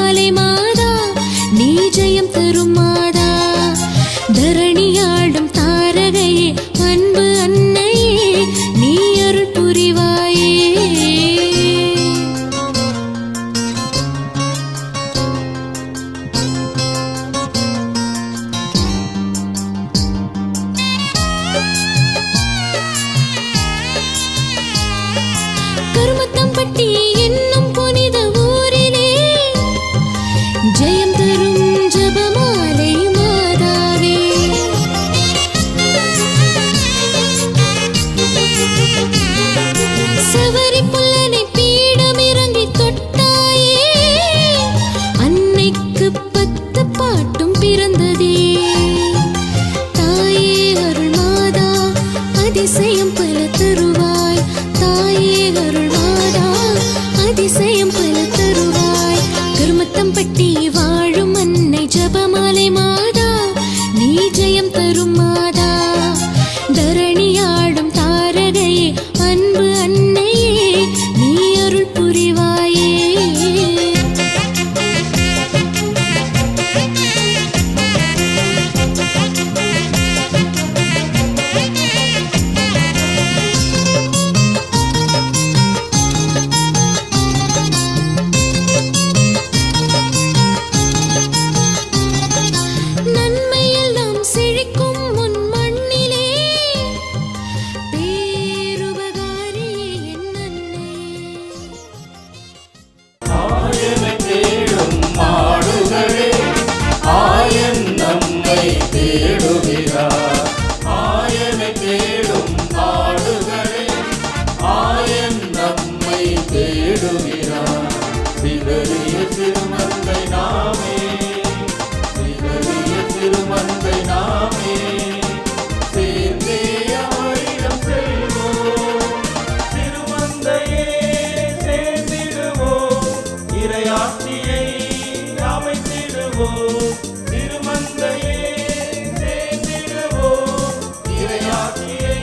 ஜெபமாலை மாதா, நீ ஜெயம் தரும் மாதா. தரணியாடும் தாரகையே, அன்பு அன்னையே, நீ அருள் புரிவாயே. கருமத்தம்பட்டி என்னும் புனித ஊரிலே ஜெயம் தரும் ஜெபமாலை மாதாவே. சவரி புல்லனை பீடமிறங்கி தொட்டாயே, அன்னைக்கு 10 பாட்டும் பிறந்ததே. தாயே அருள் மாதா, அதிசயம் பல தருவாய். தாயே அருள் மாதா, அதிசயம் பல தருவாய். கருமத்தம்பட்டி வாழும் அன்னை ஜெபமாலை மாதா, நீ ஜெயம் தரும் மாதா. தரணியாடும் தாரகையே, அன்பு அன்னையே, நீ அருள் புரிவாயே. நன்மையெல்லாம் செழிக்கும் உன் மண்ணிலே, பேருபகாரியே என் அன்னை. ஆயனை தேடும் மாடுகளே, ஆயன் நம்மை தேடுகிறார். ஆயனை தேடும் மாடுகளே, ஆயன் நம்மை தேடுகிறார். சிதறிய சிறுமந்தை நாமே, சிதறிய சிறுமந்தை நாமே, சேர்ந்தே அவரிடம் செல்வோம். சிறுமந்தையே சேர்ந்திடுவோம், இறையாட்சியை அமைத்திடுவோம். திருமந்தையே சேர்ந்திடுவோம், இறையாட்சியை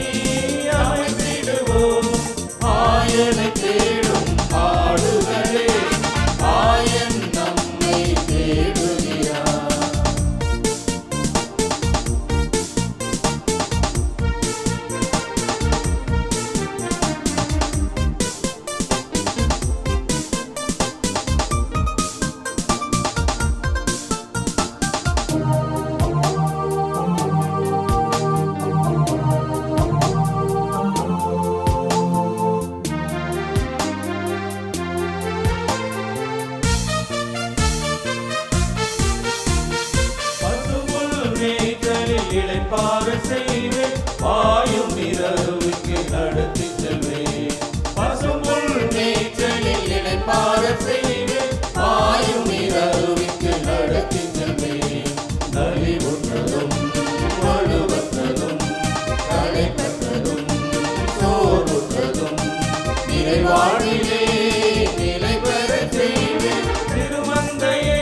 அமைத்திடுவோம். ஆயனை தேடும் ஆடுகளே, ஆயன் நம்மை தேடுகிறார். பசும்புல் மேய்ச்சலில் இளைப்பாற செய்வேன், பாயும் இரவுக்கு நடத்திச் செல்வேன். பசும்புல் மேய்ச்சலில் இளைப்பாற செய்வேன், பாயும் இரவுக்கு நடத்திச் செல்வேன். நலிவுற்றதும் வலுவற்றதும் களைப்பற்றதும் சோர்வுற்றதும் நிறைவாழ்விலே நிலை பெறச் செய்வேன். திருமந்தையே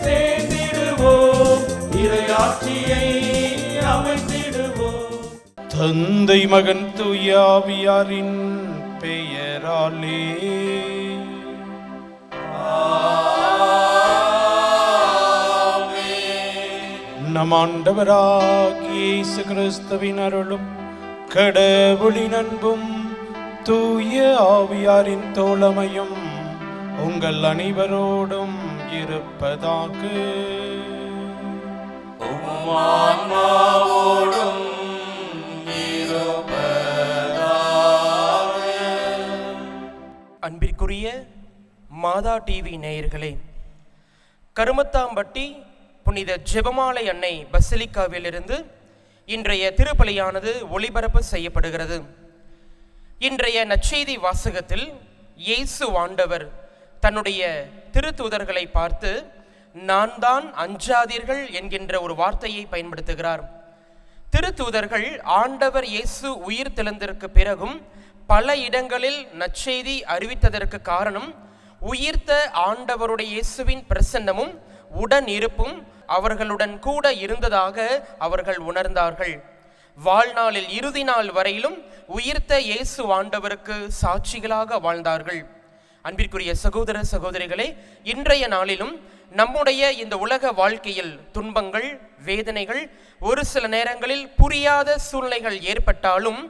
சேர்ந்திடுவோம், இறையாட்சியை அமைத்திடுவோம். தந்தை மகன் தூய ஆவியாரின் பெயராலே நம் ஆண்டவராகிய இயேசு கிறிஸ்துவின் அருளும் கடவுளின் அன்பும் தூய ஆவியாரின் தோழமையும் உங்கள் அனைவரோடும் இருப்பதாக. ஆன்மாவோடும் அன்பிற்குரிய மாதா டிவி நேயர்களே, கருமத்தாம்பட்டி புனித ஜெபமாலை அன்னை பசிலிக்காவிலிருந்து இன்றைய திருப்பலியானது ஒளிபரப்பு செய்யப்படுகிறது. இன்றைய நற்செய்தி வாசகத்தில் இயேசு ஆண்டவர் தன்னுடைய திருத்தூதர்களை பார்த்து நான் தான் அஞ்சாதீர்கள் என்கின்ற ஒரு வார்த்தையை பயன்படுத்துகிறார். திருத்தூதர்கள் ஆண்டவர் இயேசு உயிர் தெழுந்ததற்கு பிறகும் பல இடங்களில் நற்செய்தி அறிவித்ததற்கு காரணம் உயிர்த்த ஆண்டவருடைய இயேசுவின் பிரசன்னமும் உடன் இருப்பும் அவர்களுடன் கூட இருந்ததாக அவர்கள் உணர்ந்தார்கள். வாழ்நாளில் இறுதி நாள் வரையிலும் உயிர்த்த இயேசு ஆண்டவருக்கு சாட்சிகளாக வாழ்ந்தார்கள். அன்பிற்குரிய சகோதர சகோதரிகளே, இன்றைய நாளிலும் நம்முடைய இந்த உலக வாழ்க்கையில் துன்பங்கள், வேதனைகள், ஒரு சில நேரங்களில் புரியாத சூழ்நிலைகள் ஏற்பட்டாலும்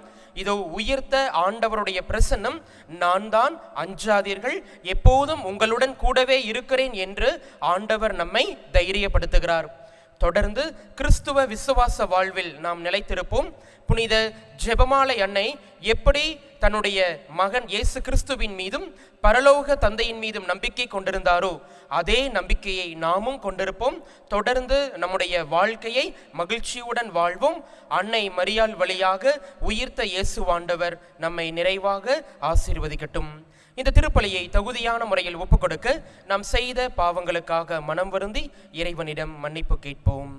இதோ உயிர்த்த ஆண்டவருடைய பிரசன்னம், நான் தான், அஞ்சாதீர்கள், எப்போதும் உங்களுடன் கூடவே இருக்கிறேன் என்று ஆண்டவர் நம்மை தைரியப்படுத்துகிறார். தொடர்ந்து கிறிஸ்துவ விசுவாச வாழ்வில் நாம் நிலைத்திருப்போம். புனித ஜெபமாலை அன்னை எப்படி தன்னுடைய மகன் இயேசு கிறிஸ்துவின் மீதும் பரலோக தந்தையின் மீதும் நம்பிக்கை கொண்டிருந்தாரோ அதே நம்பிக்கையை நாமும் கொண்டிருப்போம். தொடர்ந்து நம்முடைய வாழ்க்கையை மகிழ்ச்சியுடன் வாழ்வோம். அன்னை மரியாள் வழியாக உயிர்த்த இயேசு ஆண்டவர் நம்மை நிறைவாக ஆசீர்வதிக்கட்டும். இந்த திருப்பலியை தகுதியான முறையில் ஒப்புக்கொடுக்க நாம் செய்த பாவங்களுக்காக மனம் வருந்தி இறைவனிடம் மன்னிப்பு கேட்போம்.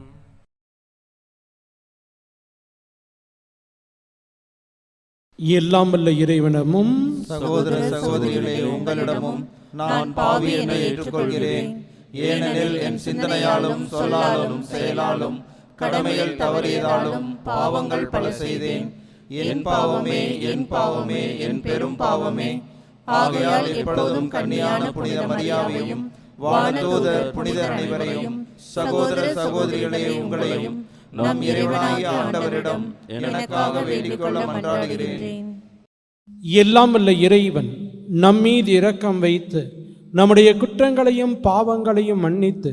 எல்லாம் வல்ல இறைவனமும் சகோதர சகோதரிகளே, உங்களிடமும் நான் பாவி என ஏற்றுக்கொள்கிறேன். ஏனெனில் என் சிந்தனையாலும் சொல்லாலும் செயலாலும் கடமைகள் தவறியதாலும் பாவங்கள் பல செய்தேன். என் பாவமே, என் பாவமே, என் பெரும் பாவமே. ஆகையால் எப்பொழுதும் கன்னியான புனித மரியாவையும் வானதூதர் புனிதர் அனைவரையும் சகோதர சகோதரிகளே உங்களையும் நம் இறைவனாகிய ஆண்டவரிடம் எனக்காக வேண்டிக் கொள்ள மன்றாடுகிறேன். எல்லாம் வல்ல இறைவன் நம்மீது இரக்கம் வைத்து நம்முடைய குற்றங்களையும் பாவங்களையும் மன்னித்து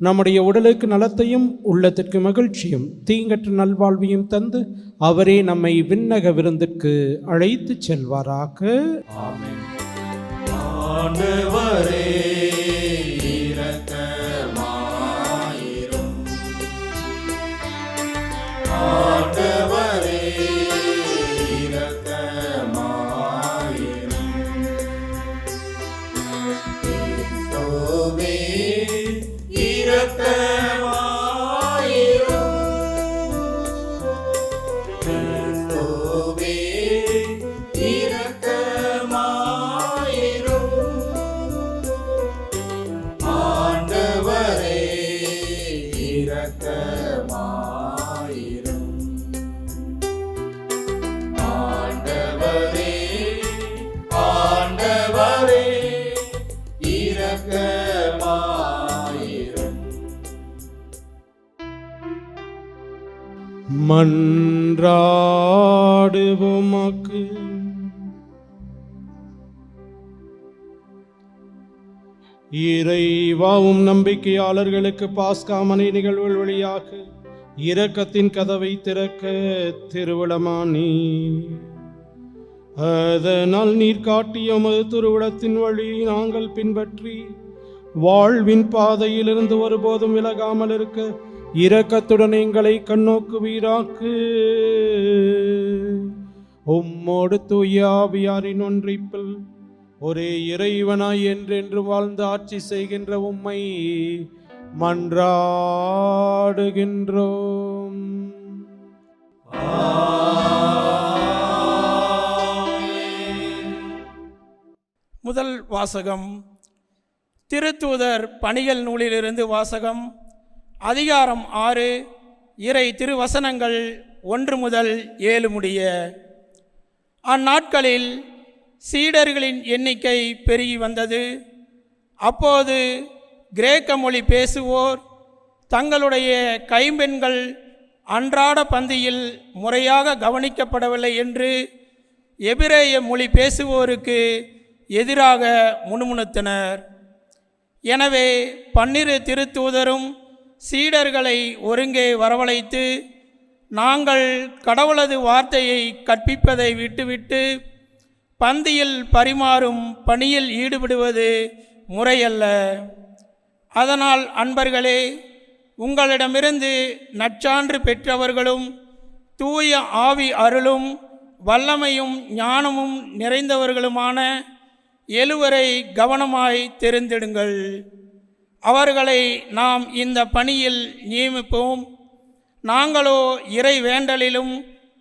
நம்முடைய உடலுக்கு நலத்தையும் உள்ளத்திற்கு மகிழ்ச்சியும் தீங்கற்ற நல்வாழ்வையும் தந்து அவரே நம்மை விண்ணக விருந்திற்கு அழைத்து செல்வாராக. ஆமென். ஆண்டவரே இரக்கமாயிரும். ஆண்டவரே இரக்கமாயிரும். கிறிஸ்துவே இரக்கமாயிரும். கிறிஸ்துவே இரக்கமாயிரும். ஆண்டவரே இரக்கமாயிரும். ஆண்டவரே, ஆண்டவரே இரக்கமாயிரும். மன்றாடுவோமாக்கு. இறைவாவும் நம்பிக்கையாளர்களுக்கு பாஸ்கா மணி நிகழ்வுகள் வழியாக இரக்கத்தின் கதவை திறக்க திருவிழமானி. அதனால் நீர் காட்டிய உமது திருவிழத்தின் வழி நாங்கள் பின்பற்றி வாழ்வின் பாதையிலிருந்து ஒருபோதும் விலகாமல் இருக்க இரக்கத்துடன் எங்களை கண்ணோக்குவீராக்கு. உம்மோடு தூய ஆவியாரின் ஒன்றிப்பில் ஒரே இறைவனாய் என்றென்று வாழ்ந்து ஆட்சி செய்கின்ற உம்மை மன்றாடுகின்றோம். முதல் வாசகம். திருத்தூதர் பணிகள் நூலிலிருந்து வாசகம். அதிகாரம் 6, இறை திருவசனங்கள் 1 முதல் 7 முடிய. அந்நாட்களில் சீடர்களின் எண்ணிக்கை பெருகி வந்தது. அப்போது கிரேக்க மொழி பேசுவோர் தங்களுடைய கைம்பெண்கள் அன்றாட பந்தியில் முறையாக கவனிக்கப்படவில்லை என்று எபிரேய மொழி பேசுவோருக்கு எதிராக முணுமுணுத்தனர். எனவே 12 திருத்தூதரும் சீடர்களை ஒருங்கே வரவழைத்து, நாங்கள் கடவுளது வார்த்தையை கற்பிப்பதை விட்டுவிட்டு பந்தியில் பரிமாறும் பணியில் ஈடுபடுவது முறையல்ல. அதனால் அன்பர்களே, உங்களிடமிருந்து நற்சான்று பெற்றவர்களும் தூய ஆவி அருளும் வல்லமையும் ஞானமும் நிறைந்தவர்களுமான 7 கவனமாய் தெரிந்திடுங்கள். அவர்களை நாம் இந்த பணியில் நியமிப்போம். நாங்களோ இறை வேண்டலிலும்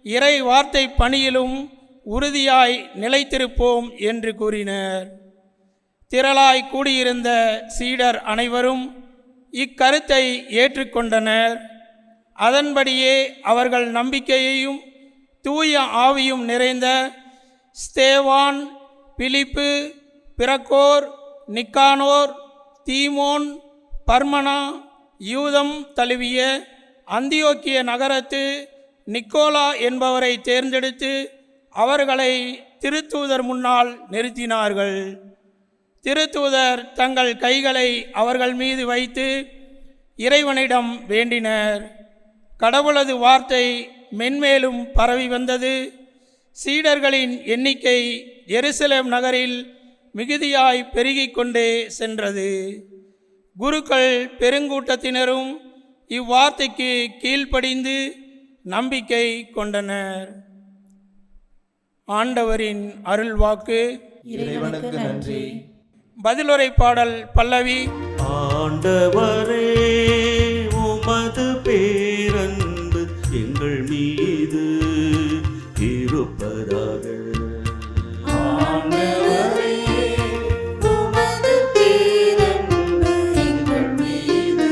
இறை வார்த்தை பணியிலும் உறுதியாய் நிலைத்திருப்போம் என்று கூறினர். திரளாய் கூடியிருந்த சீடர் அனைவரும் இக்கருத்தை ஏற்றுக்கொண்டனர். அதன்படியே அவர்கள் நம்பிக்கையையும் தூய ஆவியும் நிறைந்த ஸ்தேவான், பிலிப்பு, பிரக்கோர், நிக்கானோர், தீமோன், பர்மனா, யூதம் தழுவிய அந்தியோக்கிய நகரத்து நிக்கோலா என்பவரை தேர்ந்தெடுத்து அவர்களை திருத்தூதர் முன்னால் நிறுத்தினார்கள். திருத்தூதர் தங்கள் கைகளை அவர்கள் மீது வைத்து இறைவனிடம் வேண்டினர். கடவுளது வார்த்தை மென்மேலும் பரவி வந்தது. சீடர்களின் எண்ணிக்கை எருசலேம் நகரில் மிகுதியாய் பெருகிக் கொண்டே சென்றது. குருக்கள் பெருங்கூட்டத்தினரும் இவ்வார்த்தைக்கு கீழ்ப்படிந்து நம்பிக்கை கொண்டனர். ஆண்டவரின் அருள்வாக்கு. இறைவனுக்கு நன்றி. பதிலுரை பாடல் பல்லவி. ஆண்டவரே, உமது பேரன்பு எங்கள் மீது இருப்பதாக. ஆண்டவரே, உமது பேரன்பு எங்கள் மீது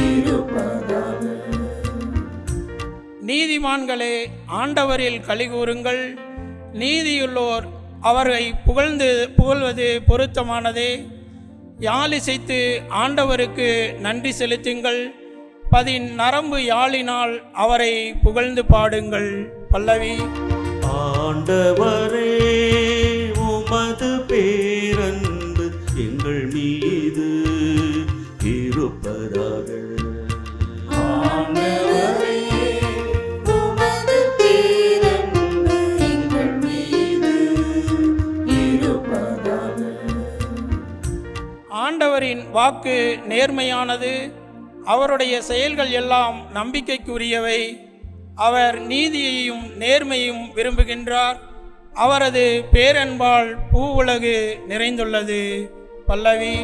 இருப்பதாக. நீதிமான்களே, ஆண்டவரில் களிகூருங்கள். நீதியுள்ளோர் அவரை புகழ்வது பொருத்தமானதே. யாழிசைத்து ஆண்டவருக்கு நன்றி செலுத்துங்கள். நரம்பு யாழினால் அவரை புகழ்ந்து பாடுங்கள். பல்லவி. ஆண்டவரே, உமது பேரன்பு எங்கள் மீது இருப்பதாக. ஆண்டவரே, உமது பேரன்பு எங்கள் மீது இருப்பதாக. ஆண்டவரின் வாக்கு நேர்மையானது. அவருடைய செயல்கள் எல்லாம் நம்பிக்கைக்குரியவை. அவர் நீதியையும் நேர்மையும் விரும்புகின்றார். அவரது பேரன்பால் பூவுலகு நிறைந்துள்ளது. பல்லவி.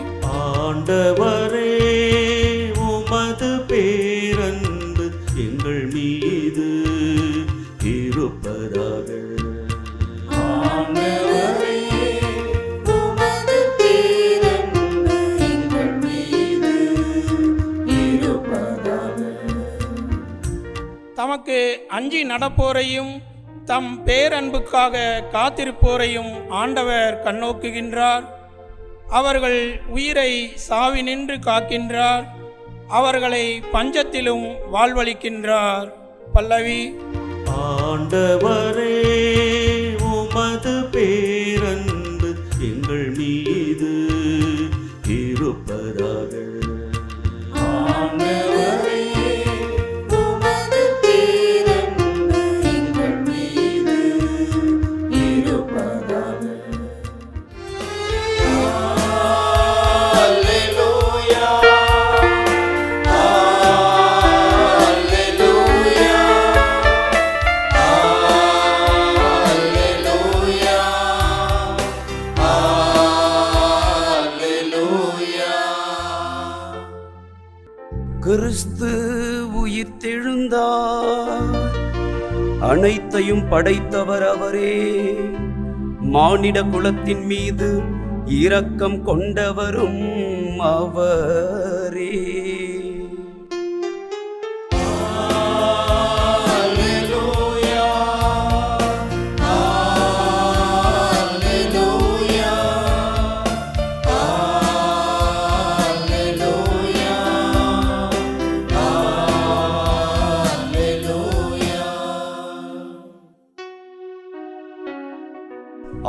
ஆண்டவரே, உமது பேரன்பு எங்கள் மீது இருப்பதாக. ஆண்டவரே, உமது பேரன்பு எங்கள் மீது இருப்பதாக. தமக்கு அஞ்சி நடப்போரையும் தம் பேரன்புக்காக காத்திருப்போரையும் ஆண்டவர் கண்ணோக்குகின்றார். அவர்கள் உயிரை சாவினின்று காக்கின்றார். அவர்களை பஞ்சத்திலும் வாழ்வளிக்கின்றார். பல்லவி. ஆண்டவரே, உமது பேரன்பு எங்கள் மீது இருப்பதாக. ஆண்டவரே, உமது பேரன்பு எங்கள் மீது இருப்பதாக. அல்லேலூயா, அல்லேலூயா, அல்லேலூயா, அல்லேலூயா. கிறிஸ்து உயிர்த்தெழுந்தார். அனைத்தையும் படைத்தவர் அவரே. மானிட குலத்தின் மீது இரக்கம் கொண்டவரும் அவரே. அல்லேலூயா, அல்லேலூயா, அல்லேலூயா, அல்லேலூயா.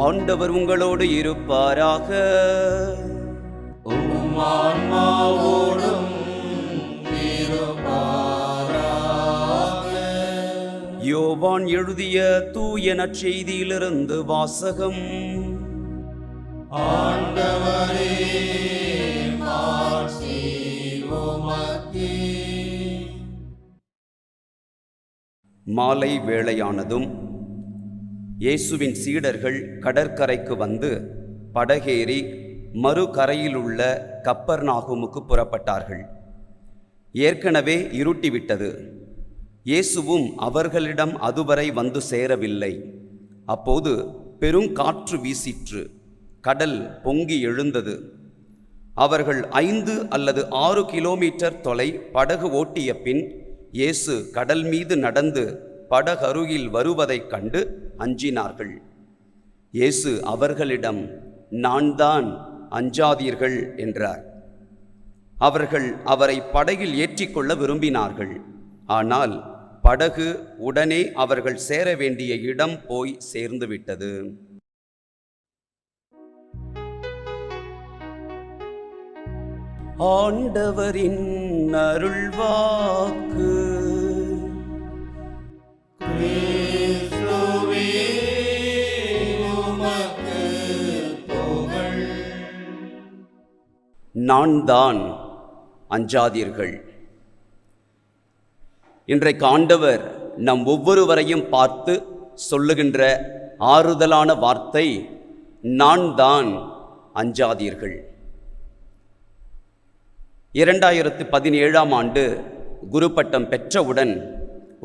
ஆண்டவர் உங்களோடு இருப்பாராக. உம் ஆன்மாவோடும் இருப்பாராக. யோவான் எழுதிய தூய நற்செய்தியிலிருந்து வாசகம். ஆண்டவரே, மாட்சி உமக்கே. மாலை வேளையானதும் இயேசுவின் சீடர்கள் கடற்கரைக்கு வந்து படகேறி மறுகரையிலுள்ள கப்பர்நாகுமுக்கு புறப்பட்டார்கள். ஏற்கனவே இருட்டிவிட்டது. இயேசுவும் அவர்களிடம் அதுவரை வந்து சேரவில்லை. அப்போது பெருங்காற்று வீசிற்று. கடல் பொங்கி எழுந்தது. அவர்கள் 5 அல்லது 6 கிலோமீட்டர் தொலை படகு ஓட்டிய பின் இயேசு கடல் மீது நடந்து படகருகில் வருவதைக் கண்டு அஞ்சினார்கள். இயேசு அவர்களிடம், நான் தான், அஞ்சாதீர்கள் என்றார். அவர்கள் அவரை படகில் ஏற்றிக்கொள்ள விரும்பினார்கள். ஆனால் படகு உடனே அவர்கள் சேர வேண்டிய இடம் போய் சேர்ந்து விட்டது. ஆண்டவரின் அருள்வாக்கு. கிறிஸ்துவே உமக்கு புகழ். நான் தான், அஞ்சாதீர்கள். இன்றைக்கு ஆண்டவர் நம் ஒவ்வொருவரையும் பார்த்து சொல்லுகின்ற ஆறுதலான வார்த்தை, நான் தான், அஞ்சாதீர்கள். 2017ஆம் ஆண்டு குரு பட்டம் பெற்றவுடன்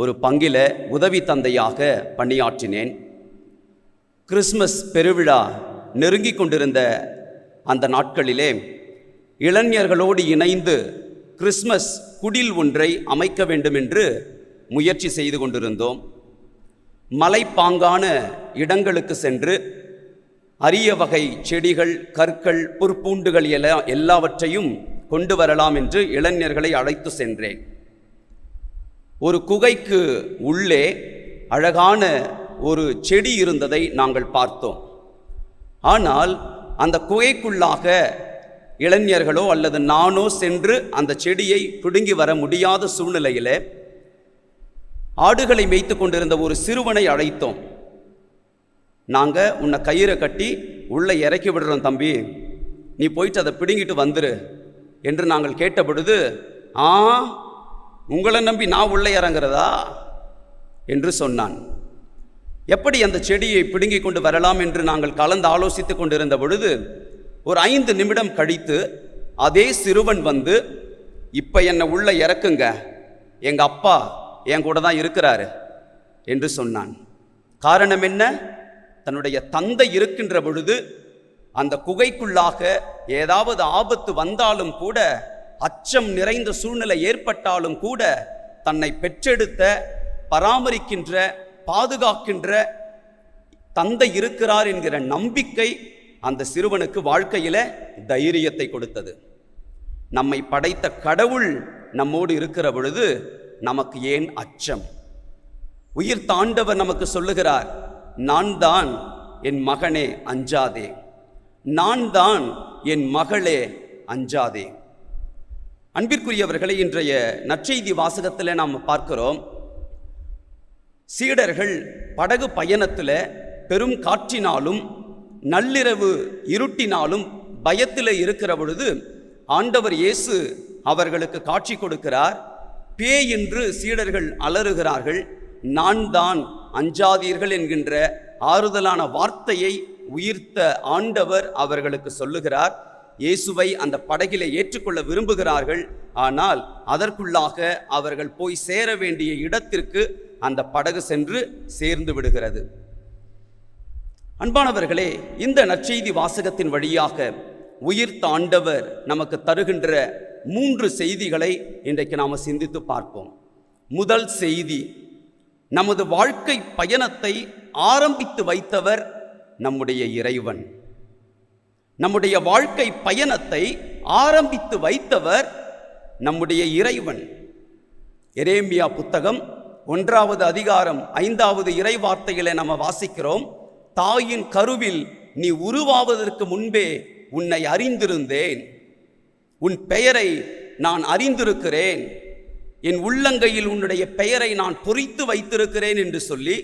ஒரு பங்கில உதவி தந்தையாக பணியாற்றினேன். கிறிஸ்மஸ் பெருவிழா நெருங்கிக் கொண்டிருந்த அந்த நாட்களிலே இளைஞர்களோடு இணைந்து கிறிஸ்மஸ் குடில் ஒன்றை அமைக்க வேண்டும் என்று முயற்சி செய்து கொண்டிருந்தோம். மலைப்பாங்கான இடங்களுக்கு சென்று அரிய வகை செடிகள், கற்கள், புற்பூண்டுகள் எல்லாவற்றையும் கொண்டு வரலாம் என்று இளைஞர்களை அழைத்து சென்றேன். ஒரு குகைக்கு உள்ளே அழகான ஒரு செடி இருந்ததை நாங்கள் பார்த்தோம். ஆனால் அந்த குகைக்குள்ளாக இளைஞர்களோ அல்லது நானோ சென்று அந்த செடியை பிடுங்கி வர முடியாத சூழ்நிலையில் ஆடுகளை மேய்த்து கொண்டிருந்த ஒரு சிறுவனை அழைத்தோம். நாங்கள் உன்னை கயிறை கட்டி உள்ளே இறக்கி விடுறோம் தம்பி, நீ போயிட்டு அதை பிடுங்கிட்டு வந்துரு என்று நாங்கள் கேட்ட பொழுது, உங்களை நம்பி நான் உள்ளே இறங்குறதா என்று சொன்னான். எப்படி அந்த செடியை பிடுங்கி கொண்டு வரலாம் என்று நாங்கள் கலந்து ஆலோசித்து கொண்டிருந்த பொழுது ஒரு 5 நிமிடம் கழித்து அதே சிறுவன் வந்து, இப்போ என்னை உள்ள இறக்குங்க, எங்கள் அப்பா என் கூட தான் இருக்கிறாரு என்று சொன்னான். காரணம் என்ன? தன்னுடைய தந்தை இருக்கின்ற பொழுது அந்த குகைக்குள்ளாக ஏதாவது ஆபத்து வந்தாலும் கூட, அச்சம் நிறைந்த சூழ்நிலை ஏற்பட்டாலும் கூட, தன்னை பெற்றெடுத்த, பராமரிக்கின்ற, பாதுகாக்கின்ற தந்தை இருக்கிறார் என்கிற நம்பிக்கை அந்த சிறுவனுக்கு வாழ்க்கையில தைரியத்தை கொடுத்தது. நம்மை படைத்த கடவுள் நம்மோடு இருக்கிற பொழுது நமக்கு ஏன் அச்சம்? உயிர் தாண்டவர் நமக்கு சொல்லுகிறார், நான் தான் என் மகனே அஞ்சாதே, நான் தான் என் மகளே அஞ்சாதே. அன்பிற்குரியவர்களை, இன்றைய நற்செய்தி வாசகத்தில் நாம் பார்க்கிறோம், சீடர்கள் படகு பயணத்தில் பெரும் காற்றினாலும் நள்ளிரவு இருட்டினாலும் பயத்தில் இருக்கிற பொழுது ஆண்டவர் இயேசு அவர்களுக்கு காட்சி கொடுக்கிறார். பேய் என்று சீடர்கள் அலறுகிறார்கள். நான் தான், அஞ்சாதீர்கள் என்கின்ற ஆறுதலான வார்த்தையை உயிர்த்த ஆண்டவர் அவர்களுக்கு சொல்லுகிறார். இயேசுவை அந்த படகிலே ஏற்றுக்கொள்ள விரும்புகிறார்கள். ஆனால் அதற்குள்ளாக அவர்கள் போய் சேர வேண்டிய இடத்திற்கு அந்த படகு சென்று சேர்ந்து விடுகிறது. அன்பானவர்களே, இந்த நற்செய்தி வாசகத்தின் வழியாக உயிர்த்த ஆண்டவர் நமக்கு தருகின்ற 3 செய்திகளை இன்றைக்கு நாம் சிந்தித்து பார்ப்போம். முதல் செய்தி, நமது வாழ்க்கை பயணத்தை ஆரம்பித்து வைத்தவர் நம்முடைய இறைவன். நம்முடைய வாழ்க்கை பயணத்தை ஆரம்பித்து வைத்தவர் நம்முடைய இறைவன். எரேமியா புத்தகம் 1வது அதிகாரம் 5வது இறை வார்த்தைகளை நம்ம வாசிக்கிறோம். தாயின் கருவில் நீ உருவாவதற்கு முன்பே உன்னை அறிந்திருந்தேன், உன் பெயரை நான் அறிந்திருக்கிறேன், என் உள்ளங்கையில் உன்னுடைய பெயரை நான் பொறித்து வைத்திருக்கிறேன் என்று சொல்லி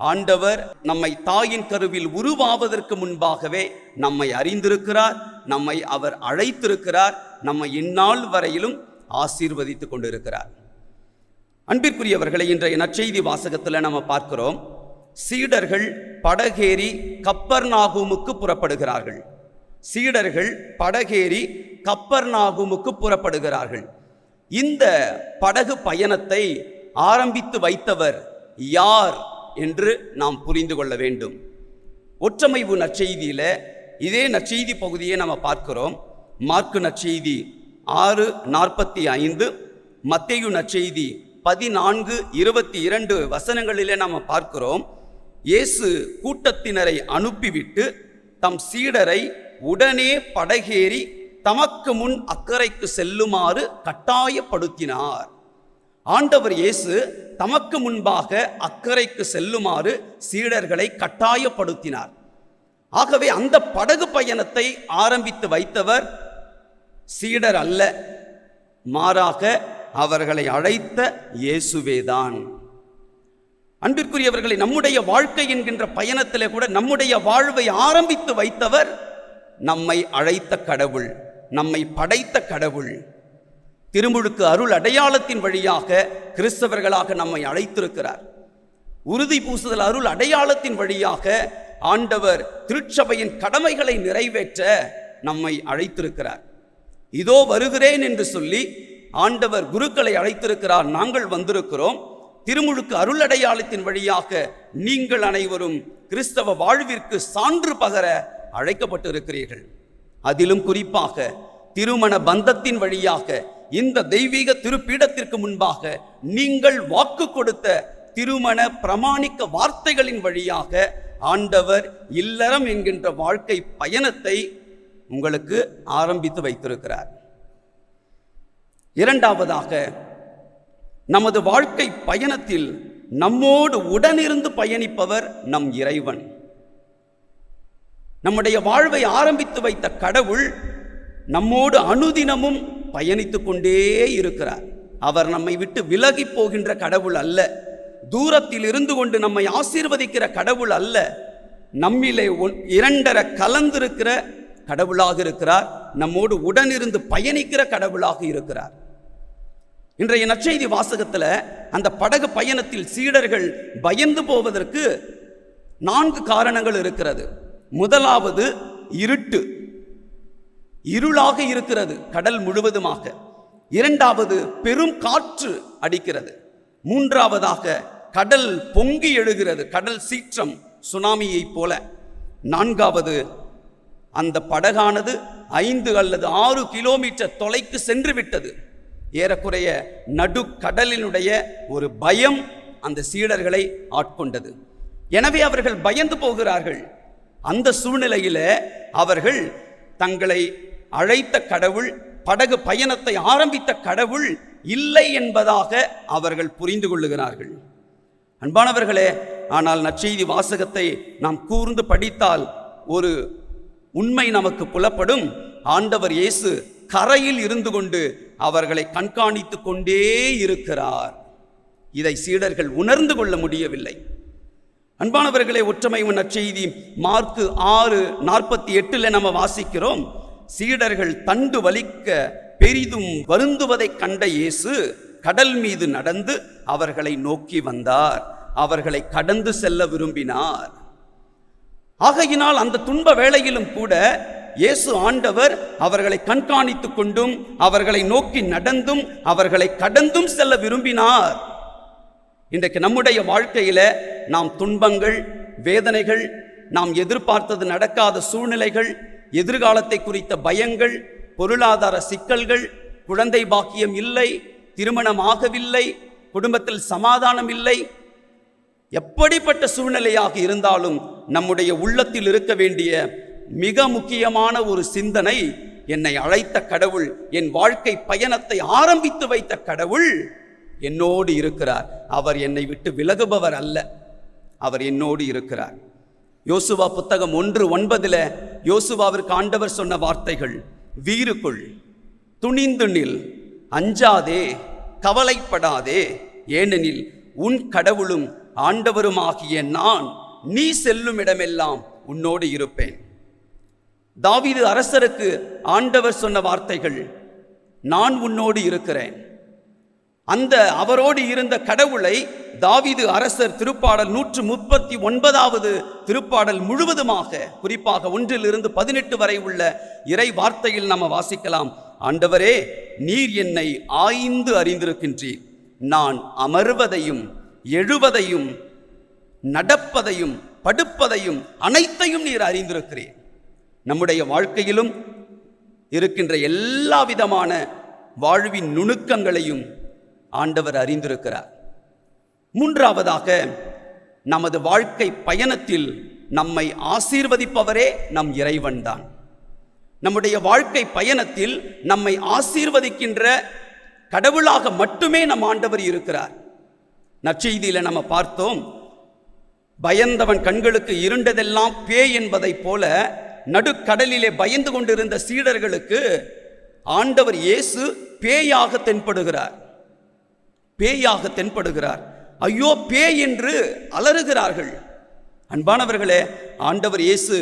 ஆண்டவர் நம்மை தாயின் கருவில் உருவாவதற்கு முன்பாகவே நம்மை அறிந்திருக்கிறார், நம்மை அவர் அழைத்திருக்கிறார், நம்மை இந்நாள் வரையிலும் ஆசீர்வதித்துக் கொண்டிருக்கிறார். அன்பிற்குரியவர்களை, இன்றைய நற்செய்தி வாசகத்தில் நம்ம பார்க்கிறோம், சீடர்கள் படகேறி கப்பர்நாகூமுக்கு புறப்படுகிறார்கள். சீடர்கள் படகேறி கப்பர்நாகூமுக்கு புறப்படுகிறார்கள். இந்த படகு பயணத்தை ஆரம்பித்து வைத்தவர் யார் என்று நாம் புரிந்து கொள்ள வேண்டும். ஒற்றமைவு நற்செய்தியில இதே நற்செய்தி பகுதியை நம்ம பார்க்கிறோம். மார்க்கு நற்செய்தி 6:45, மத்தேயு நற்செய்தி 14:22 வசனங்களிலே நாம் பார்க்கிறோம். இயேசு கூட்டத்தினரை அனுப்பிவிட்டு தம் சீடரை உடனே படகேறி தமக்கு முன் அக்கறைக்கு செல்லுமாறு கட்டாயப்படுத்தினார். ஆண்டவர் இயேசு தமக்கு முன்பாக அக்கறைக்கு செல்லுமாறு சீடர்களை கட்டாயப்படுத்தினார். ஆகவே அந்த படகு பயணத்தை ஆரம்பித்து வைத்தவர் சீடர் அல்ல, மாறாக அவர்களை அழைத்த இயேசுவேதான். அன்பிற்குரியவர்களை, நம்முடைய வாழ்க்கை என்கின்ற பயணத்திலே கூட நம்முடைய வாழ்வை ஆரம்பித்து வைத்தவர் நம்மை அழைத்த கடவுள், நம்மை படைத்த கடவுள். திருமுழுக்கு அருள் அடையாளத்தின் வழியாக கிறிஸ்தவர்களாக நம்மை அழைத்திருக்கிறார். உறுதி பூசுதல் அருள் அடையாளத்தின் வழியாக ஆண்டவர் திருச்சபையின் கடமைகளை நிறைவேற்ற நம்மை அழைத்திருக்கிறார். இதோ வருகிறேன் என்று சொல்லி ஆண்டவர் குருக்களை அழைத்திருக்கிறார். நாங்கள் வந்திருக்கிறோம். திருமுழுக்கு அருள் அடையாளத்தின் வழியாக நீங்கள் அனைவரும் கிறிஸ்தவ வாழ்விற்கு சான்று பகர அழைக்கப்பட்டிருக்கிறீர்கள். அதிலும் குறிப்பாக திருமண பந்தத்தின் வழியாக இந்த தெய்வீக திருப்பீடத்திற்கு முன்பாக நீங்கள் வாக்கு கொடுத்த திருமண பிரமாணிக்க வார்த்தைகளின் வழியாக ஆண்டவர் இல்லறம் என்கின்ற வாழ்க்கை பயணத்தை உங்களுக்கு ஆரம்பித்து வைத்திருக்கிறார். இரண்டாவதாக, நமது வாழ்க்கை பயணத்தில் நம்மோடு உடனிருந்து பயணிப்பவர் நம் இறைவன். நம்முடைய வாழ்வை ஆரம்பித்து வைத்த கடவுள் நம்மோடு அனுதினமும் பயணித்துக் கொண்டே இருக்கிறார். அவர் நம்மை விட்டு விலகி போகின்ற கடவுள் அல்ல, தூரத்தில் இருந்து கொண்டு நம்மை ஆசீர்வதிக்கிற கடவுள் அல்ல, நம்மிலே இரண்டர கலந்திருக்கிற கடவுளாக இருக்கிறார். நம்மோடு உடனிருந்து பயணிக்கிற கடவுளாக இருக்கிறார். இன்றைய நற்செய்தி வாசகத்தில் அந்த படகு பயணத்தில் சீடர்கள் பயந்து போவதற்கு 4 காரணங்கள் இருக்கிறது. முதலாவது, இருளாக இருக்கிறது கடல் முழுவதுமாக. இரண்டாவது, பெரும் காற்று அடிக்கிறது. மூன்றாவதாக, கடல் பொங்கி எழுகிறது, கடல் சீற்றம், சுனாமியை போல. நான்காவது, அந்த படகானது 5 அல்லது 6 கிலோமீட்டர் தொலைக்கு சென்று விட்டது. ஏறக்குறைய நடுக்கடலினுடைய ஒரு பயம் அந்த சீடர்களை ஆட்கொண்டது. எனவே அவர்கள் பயந்து போகிறார்கள். அந்த சூழ்நிலையில அவர்கள் தங்களை அழைத்த கடவுள், படகு பயணத்தை ஆரம்பித்த கடவுள் இல்லை என்பதாக அவர்கள் புரிந்து கொள்ளுகிறார்கள். அன்பானவர்களே, ஆனால் நற்செய்தி வாசகத்தை நாம் கூர்ந்து படித்தால் ஒரு உண்மை நமக்கு புலப்படும். ஆண்டவர் இயேசு கரையில் இருந்து கொண்டு அவர்களை கண்காணித்து கொண்டே இருக்கிறார். இதை சீடர்கள் உணர்ந்து கொள்ள முடியவில்லை. அன்பானவர்களே, ஒற்றுமை நற்செய்தி மார்க்கு 6:48 நம்ம வாசிக்கிறோம். சீடர்கள் தண்டு வலிக்க பெரிதும் வருந்துவதை கண்ட இயேசு கடல் மீது நடந்து அவர்களை நோக்கி வந்தார். அவர்களை கடந்து செல்ல விரும்பினார். ஆகையினால் அந்த துன்ப வேளையிலும் கூட இயேசு ஆண்டவர் அவர்களை கண்காணித்துக் கொண்டும் அவர்களை நோக்கி நடந்தும் அவர்களை கடந்தும் செல்ல விரும்பினார். இன்றைக்கு நம்முடைய வாழ்க்கையில நாம் துன்பங்கள், வேதனைகள், நாம் எதிர்பார்த்தது நடக்காத சூழ்நிலைகள், எதிர்காலத்தை குறித்த பயங்கள், பொருளாதார சிக்கல்கள், குழந்தை பாக்கியம் இல்லை, திருமணம் ஆகவில்லை, குடும்பத்தில் சமாதானம் இல்லை, எப்படிப்பட்ட சூழ்நிலையாக இருந்தாலும் நம்முடைய உள்ளத்தில் இருக்க வேண்டிய மிக முக்கியமான ஒரு சிந்தனை, என்னை அழைத்த கடவுள், என் வாழ்க்கை பயணத்தை ஆரம்பித்து வைத்த கடவுள் என்னோடு இருக்கிறார். அவர் என்னை விட்டு விலகுபவர் அல்ல, அவர் என்னோடு இருக்கிறார். யோசுவா புத்தகம் 1:9 யோசுவாவிற்கு ஆண்டவர் சொன்ன வார்த்தைகள்: வீறுக்குள், துணிந்து நில், அஞ்சாதே, கவலைப்படாதே, ஏனெனில் உன் கடவுளும் ஆண்டவருமாகிய நான் நீ செல்லும் இடமெல்லாம் உன்னோடு இருப்பேன். தாவீது அரசருக்கு ஆண்டவர் சொன்ன வார்த்தைகள்: நான் உன்னோடு இருக்கிறேன். அந்த அவரோடு இருந்த கடவுளை தாவீது அரசர் திருப்பாடல் 139வது திருப்பாடல் முழுவதுமாக, குறிப்பாக 1-18 வரை உள்ள இறை வார்த்தையில் நாம் வாசிக்கலாம். ஆண்டவரே, நீர் என்னை ஆய்ந்து அறிந்திருக்கின்றீர். நான் அமர்வதையும் எழுவதையும் நடப்பதையும் படுப்பதையும் அனைத்தையும் நீர் அறிந்திருக்கிறீர். நம்முடைய வாழ்க்கையிலும் இருக்கின்ற எல்லா விதமான வாழ்வின் நுணுக்கங்களையும் ஆண்டவர் அறிந்திருக்கிறார். மூன்றாவதாக, நமது வாழ்க்கை பயணத்தில் நம்மை ஆசீர்வதிப்பவரே நம் இறைவன்தான். நம்முடைய வாழ்க்கை பயணத்தில் நம்மை ஆசீர்வதிக்கின்ற கடவுளாக மட்டுமே நம் ஆண்டவர் இருக்கிறார். நற்செய்தியில நம்ம பார்த்தோம், பயந்தவன் கண்களுக்கு இருண்டதெல்லாம் பேய் என்பதைப் போல நடுக்கடலிலே பயந்து கொண்டிருந்த சீடர்களுக்கு ஆண்டவர் இயேசு பேயாக தென்படுகிறார். பேயாக தென்படுகிறார். ஐயோ பேய் என்று அலறுகிறார்கள். அன்பானவர்களே, ஆண்டவர் இயேசு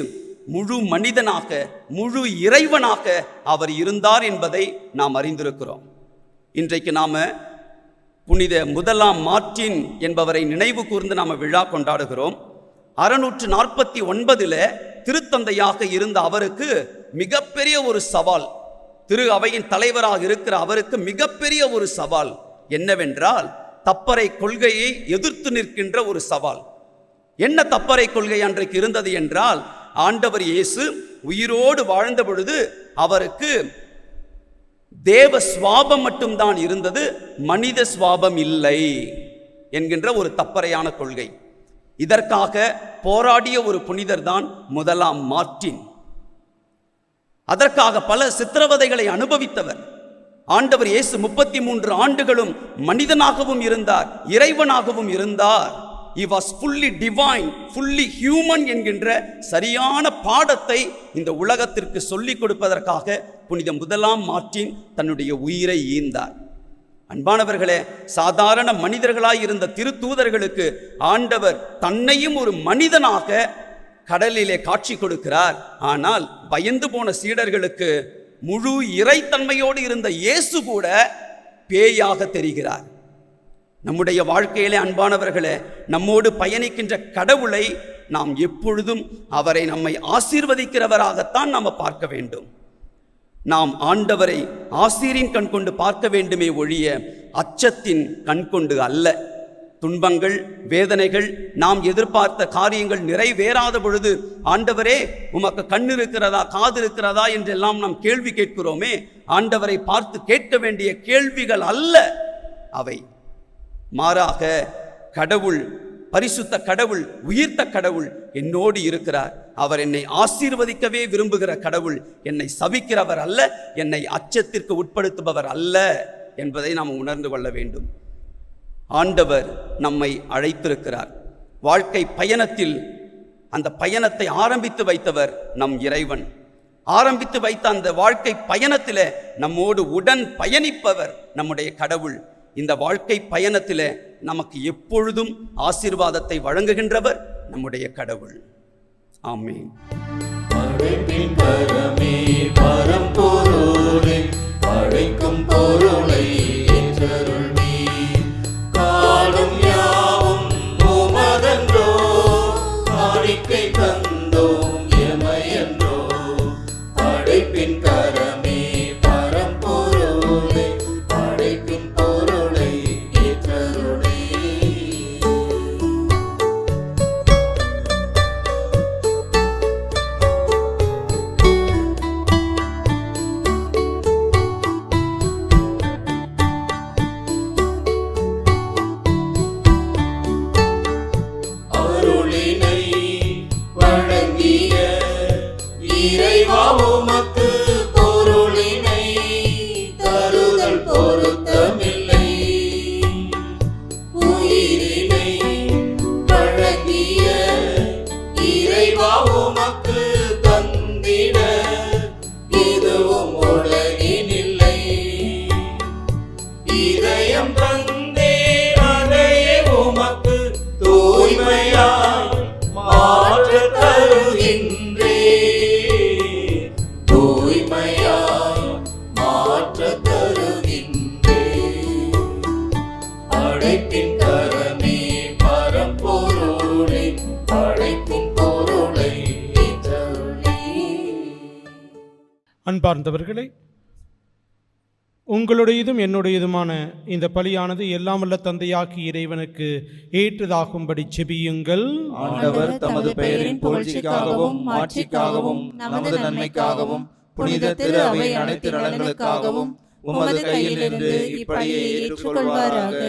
முழு மனிதனாக முழு இறைவனாக அவர் இருந்தார் என்பதை நாம் அறிந்திருக்கிறோம். இன்றைக்கு நாம புனித முதலாம் மார்ட்டின் என்பவரை நினைவு கூர்ந்து நாம் விழா கொண்டாடுகிறோம். 649 திருத்தந்தையாக இருந்த அவருக்கு மிகப்பெரிய ஒரு சவால், திரு அவையின் தலைவராக இருக்கிற அவருக்கு மிகப்பெரிய ஒரு சவால் என்னவென்றால் தப்பறை கொள்கையை எதிர்த்து நிற்கின்ற ஒரு சவால். என்ன தப்பறை கொள்கை அன்றைக்கு இருந்தது என்றால், ஆண்டவர் இயேசு உயிரோடு வாழ்ந்த பொழுது அவருக்கு தேவ சுவாபம் மட்டும்தான் இருந்தது, மனித சுவாபம் இல்லை என்கின்ற ஒரு தப்பறையான கொள்கை. இதற்காக போராடிய ஒரு புனிதர் தான் முதலாம் மார்ட்டின். அதற்காக பல சித்திரவதைகளை அனுபவித்தவர். ஆண்டவர் இயேசு 33 ஆண்டுகளும் மனிதனாகவும் இருந்தார், இறைவனாகவும் இருந்தார். He was fully divine, fully human என்கின்ற சரியான பாடத்தை இந்த உலகத்திற்கு சொல்லிக் கொடுப்பதற்காக புனித முதலாம் மார்ட்டின் தன்னுடைய உயிரை ஈந்தார். அன்பானவர்களே, சாதாரண மனிதர்களாய் இருந்த திருத்தூதர்களுக்கு ஆண்டவர் தன்னையும் ஒரு மனிதனாக கடலிலே காட்சி கொடுக்கிறார். ஆனால் பயந்து போன சீடர்களுக்கு முழு இறைத்தன்மையோடு இருந்த இயேசு கூட பேயாக தெரிகிறார். நம்முடைய வாழ்க்கையிலே அன்பானவர்களே, நம்மோடு பயணிக்கின்ற கடவுளை நாம் எப்பொழுதும் அவரை நம்மை ஆசீர்வதிக்கிறவராகத்தான் நாம் பார்க்க வேண்டும். நாம் ஆண்டவரை ஆசீரின் கண் கொண்டு பார்க்க வேண்டுமே ஒழிய அச்சத்தின் கண் கொண்டு அல்ல. துன்பங்கள், வேதனைகள், நாம் எதிர்பார்த்த காரியங்கள் நிறைவேறாத பொழுது ஆண்டவரே உமக்கு கண் இருக்கிறதா, காது இருக்கிறதா என்றெல்லாம் நாம் கேள்வி கேட்கிறோமே, ஆண்டவரை பார்த்து கேட்க வேண்டிய கேள்விகள் அல்ல அவை. மாறாக கடவுள், பரிசுத்த கடவுள், உயிர்த்த கடவுள் என்னோடு இருக்கிறார். அவர் என்னை ஆசீர்வதிக்கவே விரும்புகிற கடவுள், என்னை சபிக்கிறவர் அல்ல, என்னை அச்சத்திற்கு உட்படுத்துபவர் அல்ல என்பதை நாம் உணர்ந்து கொள்ள வேண்டும். ஆண்டவர் நம்மை அழைத்திருக்கிறார். வாழ்க்கை பயணத்தில் அந்த பயணத்தை ஆரம்பித்து வைத்தவர் நம் இறைவன். ஆரம்பித்து வைத்த அந்த வாழ்க்கை பயணத்தில் நம்மோடு உடன் பயணிப்பவர் நம்முடைய கடவுள். இந்த வாழ்க்கை பயணத்தில் நமக்கு எப்பொழுதும் ஆசீர்வாதத்தை வழங்குகின்றவர் நம்முடைய கடவுள். ஆமென். படைப்பின் பரமே பரம்பொருளே, படைக்கும் பொருளை ஏற்றருள் நீ. காலம் யாவும் உமதன்றோ, காணிக்கை தந்தோம் எமையன்றோ. படைப்பின் பரமே பரம்பொருளே, படைக்கும் பொருளை ஏற்றருளே. அருளினை வழங்கிய இறைவா உமக்கு பொருளினை தருதல் பொருத்தமில்லை. உயிரினை வழங்கிய இறைவா உமக்கு தந்திட இதுவும் உலகினில்லை. இதயம் தந்தே அதையே உமக்கு தூய்மையாய் மாற்ற தருகின்றே. தூய்மையாய் மாற்ற தருகின்றே. படைப்பின் கரமே பரம்பொருளே, படைக்கும் பொருளை ஏற்றருளே. அன்பார்ந்தவர்களே, உங்களுடையதும் என்னுடையதுமான இந்த பலியானது எல்லாம் வல்ல தந்தையாகி இறைவனுக்கு ஏற்றதாகும்படி செபியுங்கள். ஆண்டவர் தமது பெயரின் புகழ்ச்சிக்காகவும் மாட்சிக்காகவும் நமது நன்மைக்காகவும் புனித திரு அவை அனைத்து நலன்களுக்காகவும் உமது கையிலிருந்து இப்படியை ஏற்றுக்கொள்வாராக.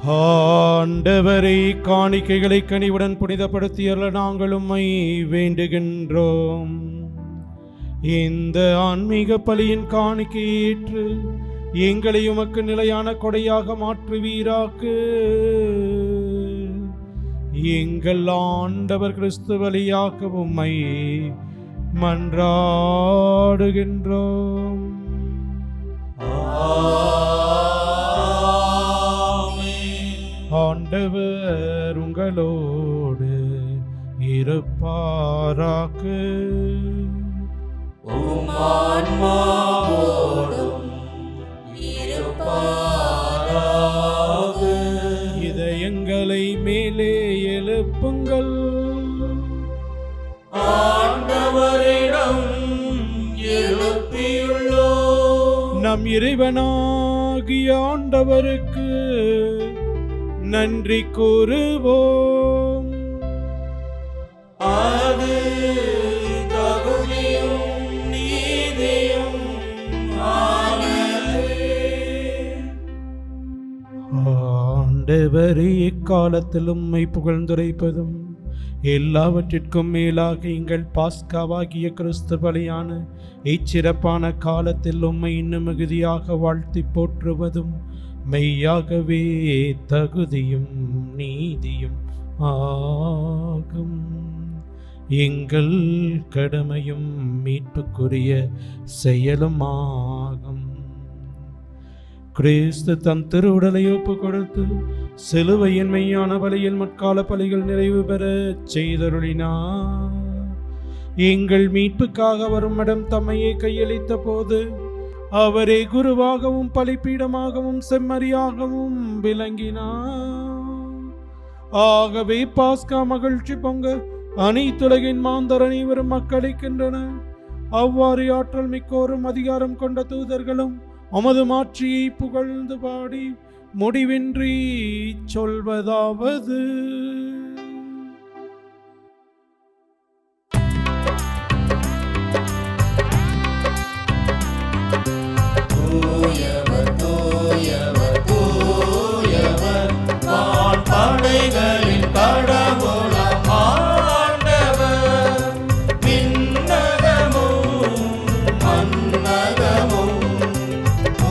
ஆண்டவரை காணிக்கைகளை கனிவுடன் புனிதப்படுத்தியல்ல நாங்கள் உம்மை வேண்டுகின்றோம். இந்த ஆன்மீக பலியின் காணிக்கையை ஏற்று எங்களை உமக்கு நிலையான கொடையாக மாற்றுவீராக. எங்கள் ஆண்டவர் கிறிஸ்து வழியாக உம்மை மன்றாடுகின்றோம். ஆண்டவர் உங்களோடு இருப்பாராக. இதயங்களை மேலே எழுப்புங்கள். ஆண்டவரிடம் எழுப்பியுள்ளோம். நம் இறைவனாகிய ஆண்டவருக்கு நன்றி கூறுவோம். அது தகுதியும் நீதியும் ஆனதே. ஆண்டவரே, எக்காலத்தில் உம்மை புகழ்ந்துரைப்பதும் எல்லாவற்றிற்கும் மேலாக எங்கள் பாஸ்காவாகிய கிறிஸ்து பலியான இச்சிறப்பான காலத்தில் உம்மை இன்னும் மிகுதியாக வாழ்த்தி போற்றுவதும் மெய்யாகவே தகுதியும் நீதியும் ஆகும். எங்கள் கடமையும் மீட்புக்குரிய செயலும் ஆகும். கிறிஸ்து தம் திருவுடலை ஒப்பு கொடுத்து சிலுவையின் மெய்யான பலியில் முற்கால பலிகள் நிறைவு பெற செய்தருளினார். எங்கள் மீட்புக்காக வரும் இடம் தம்மையே கையளித்த போது அவரே குருவாகவும் பலிப்பீடமாகவும் செம்மறியாகவும் விளங்கினார். ஆகவே பாஸ்கா மகிழ்ச்சி பொங்க அனைத்துலகின் மாந்தர் அனைவரும் மக்களிக்கின்றனர். அவ்வாறு ஆற்றல் மிக்கோரும் அதிகாரம் கொண்ட தூதர்களும் உமது மாட்சியை புகழ்ந்து பாடி முடிவின்றி சொல்வதாவது: தூயவர் தூயவர் தூயவர் வான்படைகளின் கடவுளாம் ஆண்டவர். விண்ணகமும் மண்ணகமும்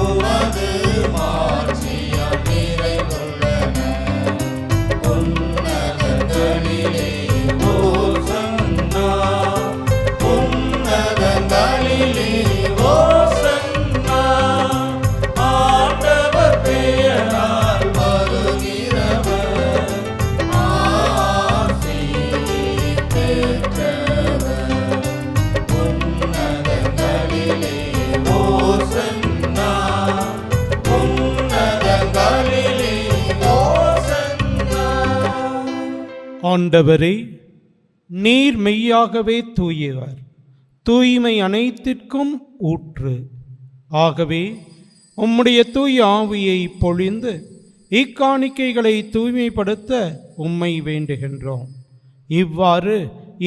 உமது மாட்சியால் நிறைந்துள்ளன. உன்னதங்களிலே ஓசன்னா, உன்னதங்களிலே ஓசன்னா. ஆண்டவர் பெயரால் வருகிறவர் ஆசி பெற்றவர். உன்னதங்களிலே ஓசன்னா, உன்னதங்களிலே ஓசன்னா. ஆண்டவரே, நீர் மெய்யாகவே தூயவர், தூய்மை அனைத்திற்கும் ஊற்று. ஆகவே உம்முடைய தூய ஆவியை பொழிந்து இக்காணிக்கைகளை தூய்மைப்படுத்த உம்மை வேண்டுகின்றோம். இவ்வாறு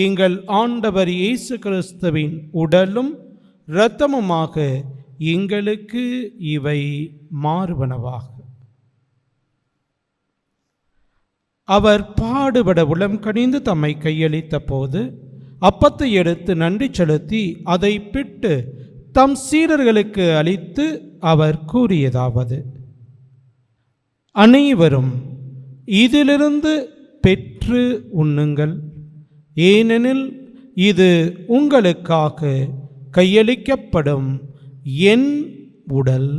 எங்கள் ஆண்டவர் இயேசு கிறிஸ்துவின் உடலும் இரத்தமுமாக எங்களுக்கு இவை மாறுவனவாக. அவர் பாடுபட உளம் கனிந்து தம்மை கையளித்த போது அப்பத்தை எடுத்து நன்றி செலுத்தி அதை பிட்டு தம் சீடர்களுக்கு அளித்து அவர் கூறியதாவது: அனைவரும் இதிலிருந்து பெற்று உண்ணுங்கள், ஏனெனில் இது உங்களுக்காக கையளிக்கப்படும் என் உடல்.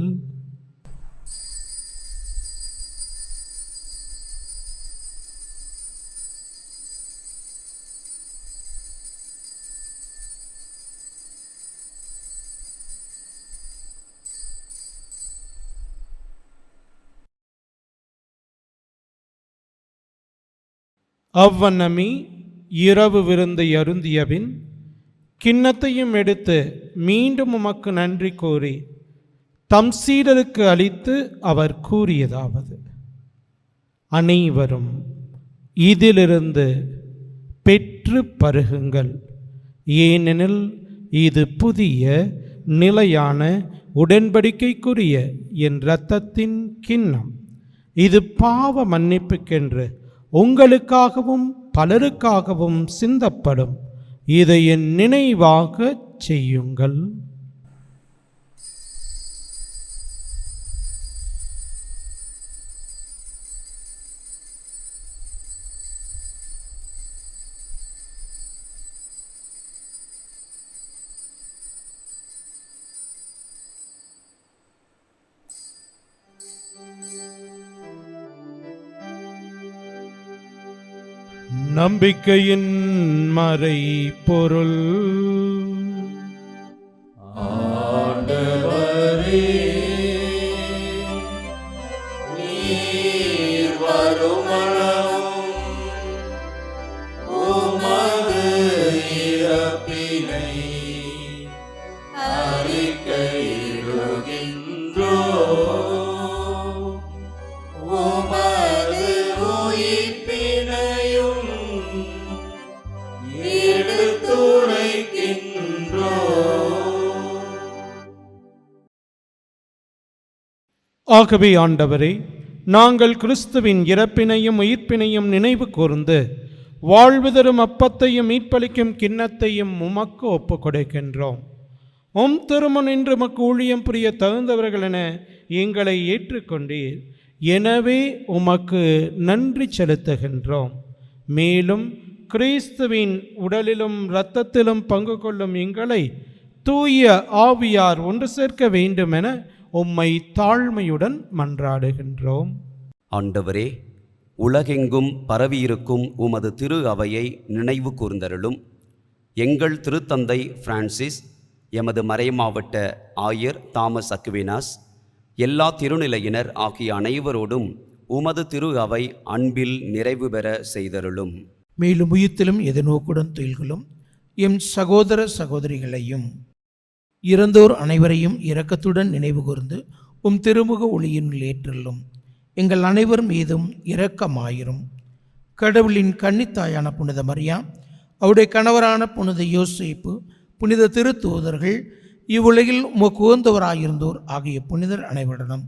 அவ்வண்ணமே இரவு விருந்தை அருந்தியபின் கிண்ணத்தையும் எடுத்து மீண்டும் உமக்கு நன்றி கூறி தம் சீடருக்கு அளித்து அவர் கூறியதாவது: அனைவரும் இதிலிருந்து பெற்று பருகுங்கள், ஏனெனில் இது புதிய நிலையான உடன்படிக்கைக்குரிய என் இரத்தத்தின் கிண்ணம். இது பாவ மன்னிப்புக்கென்று உங்களுக்காகவும் பலருக்காகவும் சிந்தப்படும். இதை என் நினைவாக செய்யுங்கள். நம்பிக்கையின் மறை பொருள். ஆண்டவரே, நீர் வருமளவும் உமது இறப்பினை அறிக்கையிடுகின்றோம். உமது உயிர்ப்பினையும் ஆகவே ஆண்டவரே, நாங்கள் கிறிஸ்துவின் இறப்பினையும் உயிர்ப்பினையும் நினைவு கூர்ந்து வாழ்வு தரும் அப்பத்தையும் மீட்பளிக்கும் கிண்ணத்தையும் உமக்கு ஒப்புக் கொடுக்கின்றோம். திருமண் என்று உமக்கு ஊழியம் புரிய தகுந்தவர்கள் என எங்களை ஏற்றுக்கொண்டீர். எனவே உமக்கு நன்றி செலுத்துகின்றோம். மேலும் கிறிஸ்துவின் உடலிலும் இரத்தத்திலும் பங்கு கொள்ளும் எங்களை தூய ஆவியார் ஒன்று சேர்க்க வேண்டுமென உம்மை தாழ்மையுடன் மன்றாடுகின்றோம். ஆண்டவரே, உலகெங்கும் பரவியிருக்கும் உமது திரு அவையை நினைவு கூர்ந்தருளும். எங்கள் திருத்தந்தை பிரான்சிஸ், எமது மறைமாவட்ட ஆயர் தாமஸ் அக்வினாஸ், எல்லா திருநிலையினர் ஆகிய அனைவரோடும் உமது திரு அவை அன்பில் நிறைவு பெற செய்தருளும். மேலும் உயிர்த்திலும் எதிர்நோக்குடன் துயில்களும் எம் சகோதர சகோதரிகளையும் இறந்தோர் அனைவரையும் இரக்கத்துடன் நினைவு கூர்ந்து திருமுக ஒளியினுள் ஏற்றலும். எங்கள் அனைவர் மீதும் இரக்கமாயிரும். கடவுளின் கன்னித்தாயான புனித மரியா, அவருடைய கணவரான புனித யோசேப்பு, புனித திருத்தூதர்கள், இவ்வுலகில் உமக்கு உகந்தவராயிருந்தோர் ஆகிய புனிதர் அனைவருடனும்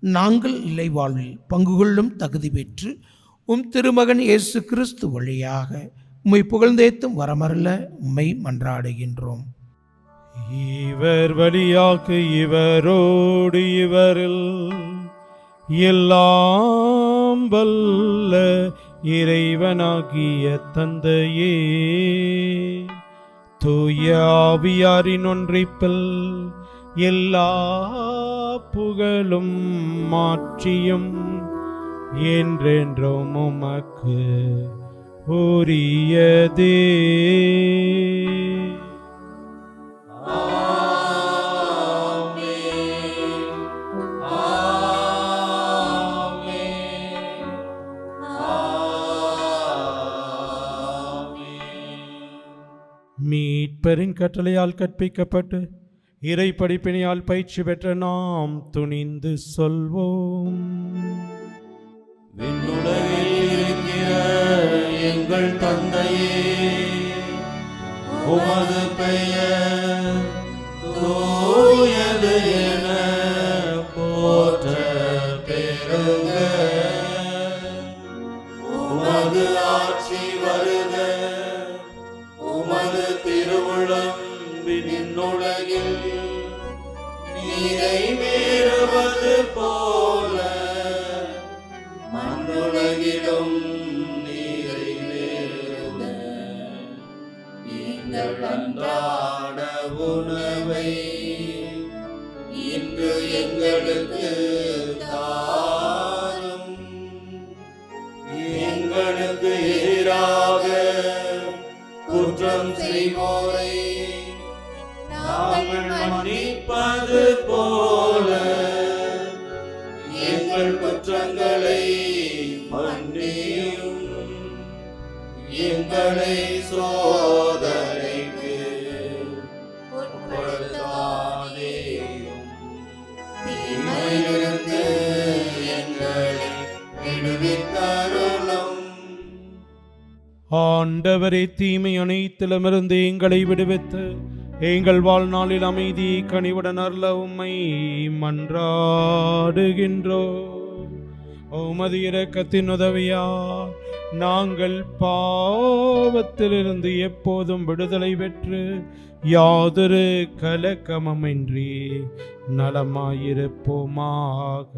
நாங்கள் இல்லை வாழ்வில் பங்கு கொள்ளும் தகுதி பெற்று திருமகன் இயேசு கிறிஸ்து வழியாக உம்மை புகழ்ந்தேத்தும் வரமரல உம்மை மன்றாடுகின்றோம். இவர் வழியாக இவரோடு இவரில் எல்லாம் வல்ல இறைவனாகிய தந்தையே, தூய ஆவியாரின் ஒன்றிப்பில் எல்லா புகழும் மாற்றியும் என்றென்றும் உமக்கு உரியதே. மீட்பரின் கட்டளையால் கற்பிக்கப்பட்டு இறை படிப்பினையால் பயிற்சி பெற்ற நாம் துணிந்து சொல்வோம். விண்ணுலகில் இருக்கிற எங்கள் தந்தையே, உமது பெயர் தூயது என போற்ற பெறுக. உமது ஆட்சி வருக. உமது திருவுளம் விண்ணுலகில் நிறைவேறுவது போல மண்ணுலகிலும் நிறைவேறுக. எங்கள் அன்றாட உணவை இன்று எங்களுக்கு தாரும். எங்களுக்கு எதிராக குற்றம் செய்வோரை நாங்கள் மன்னிப்பது போல எங்கள் குற்றங்களை மன்னியும். எங்களை சோதனைக்கு உட்படுத்தாதேயும், தீமையிலிருந்து எங்களை விடுவித்தருளும். ஆண்டவரே, தீமை அனைத்திலுமிருந்து எங்களை விடுவித்து எங்கள் வாழ்நாளில் அமைதி கனிவுடன் அருள உம்மை மன்றாடுகின்றோம். உமது இரக்கத்தின் உதவியால் நாங்கள் பாவத்திலிருந்து எப்போதும் விடுதலை பெற்று யாதொரு கலக்கமின்றி நலமாயிருப்போமாக.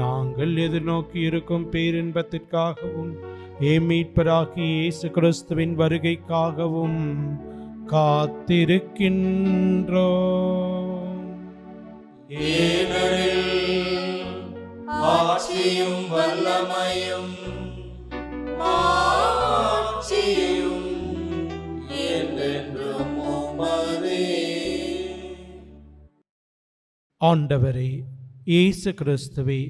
நாங்கள் எதிர்நோக்கி இருக்கும் பேரின்பத்திற்காகவும் மீட்பராகிய இயேசு கிறிஸ்துவின் வருகைக்காகவும் காத்திருக்கின்றோம். ஏனெனில் ஆட்சியும் வல்லமையும் மாட்சியும் என்றென்றும் உமதே. ஆண்டவரே இயேசு கிறிஸ்துவே,